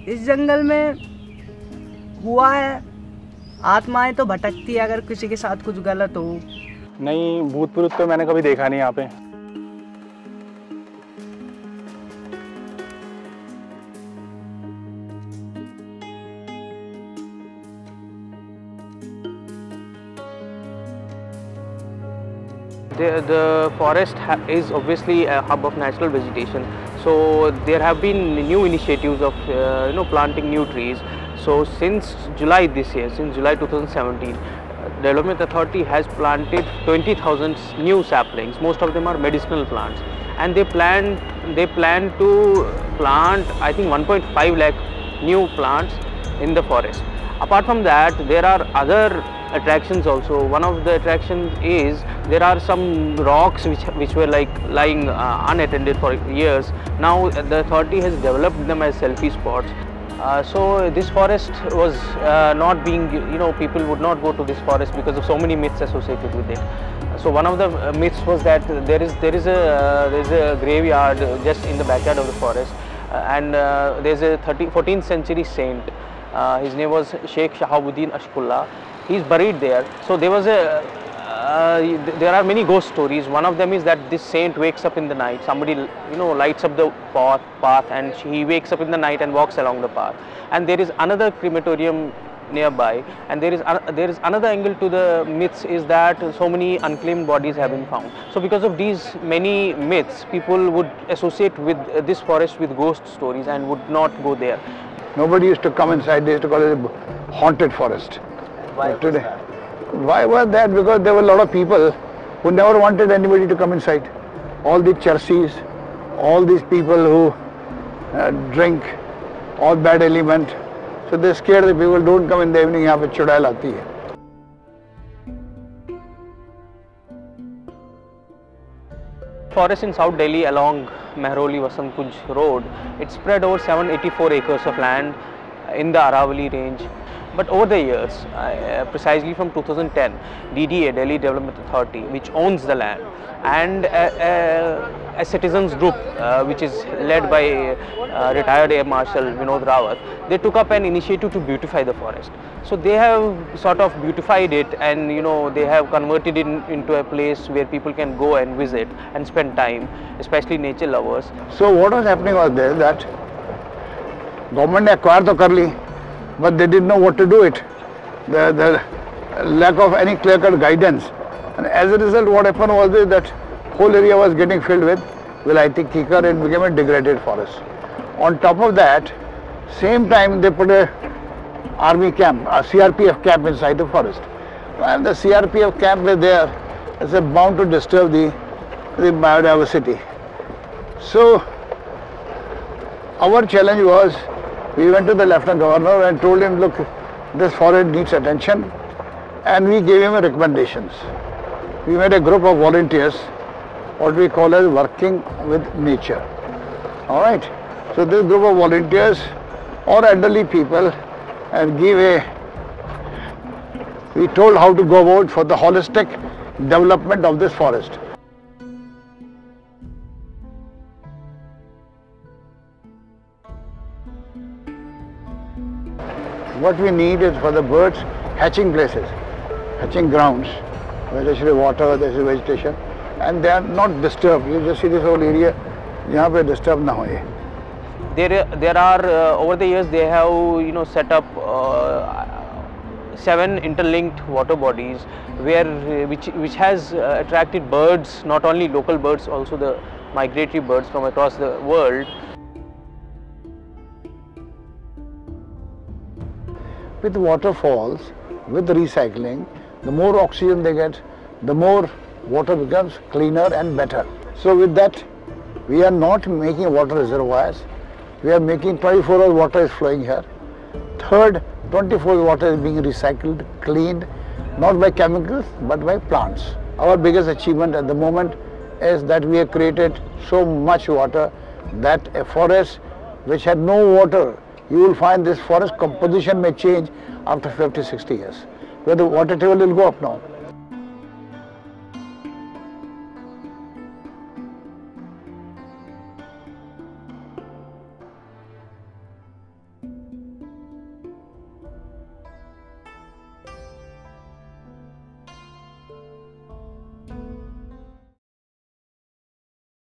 इस जंगल में हुआ है, आत्माएं तो भटकती है अगर किसी के साथ कुछ गलत हो। नहीं, भूत प्रेत तो मैंने कभी देखा नहीं यहाँ पे। The forest is obviously a hub of natural vegetation, so there have been new initiatives of planting new trees. So since July this year, since July 2017, Development Authority has planted 20,000 new saplings. Most of them are medicinal plants, and they plan to plant, I think, 1.5 lakh new plants in the forest. Apart from that, there are other attractions also. One of the attractions is there are some rocks which were like lying unattended for years. Now the authority has developed them as selfie spots. So this forest was not being, people would not go to this forest because of so many myths associated with it. So one of the myths was that there is a graveyard just in the backyard of the forest, and there's a 14th century saint. His name was Sheikh Shahabuddin Ashkullah. He's buried there. So there are many ghost stories. One of them is that this saint wakes up in the night. Somebody, lights up the path, and he wakes up in the night and walks along the path. And there is another crematorium nearby, and there is another angle to the myths is that so many unclaimed bodies have been found. So because of these many myths, people would associate with this forest with ghost stories and would not go there. Nobody used to come inside. They used to call it a haunted forest. Why was that? Why was that? Because there were a lot of people who never wanted anybody to come inside. All the Charsis, all these people who drink, all bad element. So they scare the people, don't come in the evening, यहाँ पे चुड़ैल आती है. Forest in South Delhi along Mehrauli Vasant Kunj Road, it spread over 784 acres of land in the Aravalli range. But over the years, precisely from 2010, DDA, Delhi Development Authority, which owns the land, and a citizens group which is led by retired Air Marshal Vinod Rawat, they took up an initiative to beautify the forest. So they have sort of beautified it, and they have converted it into a place where people can go and visit and spend time, especially nature lovers. So what was happening was there that government ने acquire तो कर ली, but they didn't know what to do it. The lack of any clear-cut guidance, and as a result, what happened was that whole area was getting filled with Vilayati Kikar and became a degraded forest. On top of that, same time they put a army camp, a CRPF camp inside the forest. And the CRPF camp was there, it's bound to disturb the biodiversity. So our challenge was, we went to the Lieutenant Governor and told him, look, this forest needs attention, and we gave him recommendations. We made a group of volunteers, what we call as working with nature. All right. So this group of volunteers or elderly people, and we told how to go about for the holistic development of this forest. What we need is for the birds hatching places, hatching grounds, where there should be water, there should be vegetation, and they are not disturbed. You just see this whole area, यहाँ पे disturb ना होए. There are over the years they have set up 7 interlinked water bodies which has attracted birds, not only local birds, also the migratory birds from across the world. With waterfalls, with recycling, the more oxygen they get, the more water becomes cleaner and better. So with that, we are not making water reservoirs. We are making 24 hours water is flowing here. Third, 24 hours water is being recycled, cleaned, not by chemicals, but by plants. Our biggest achievement at the moment is that we have created so much water that a forest which had no water, you will find this forest composition may change after 50-60 years, where the water table will go up now.